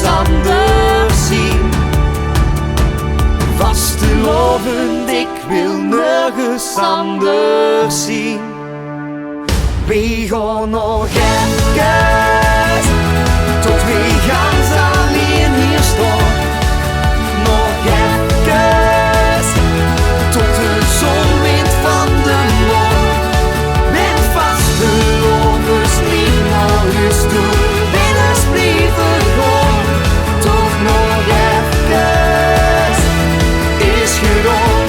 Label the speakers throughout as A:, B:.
A: anders zien. Vastelovend, ik wil nergens anders zien. We gaan nog even, tot we gaan alleen hier staan. Nog even, tot de zon wint van de maan. Met vastelovend niet naar huis toe, willen blijven gaan. Toch nog even, is gedaan.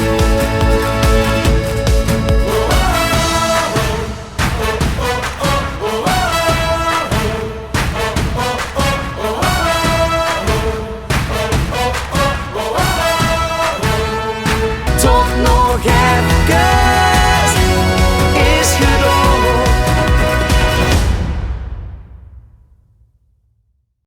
A: Tot nog even.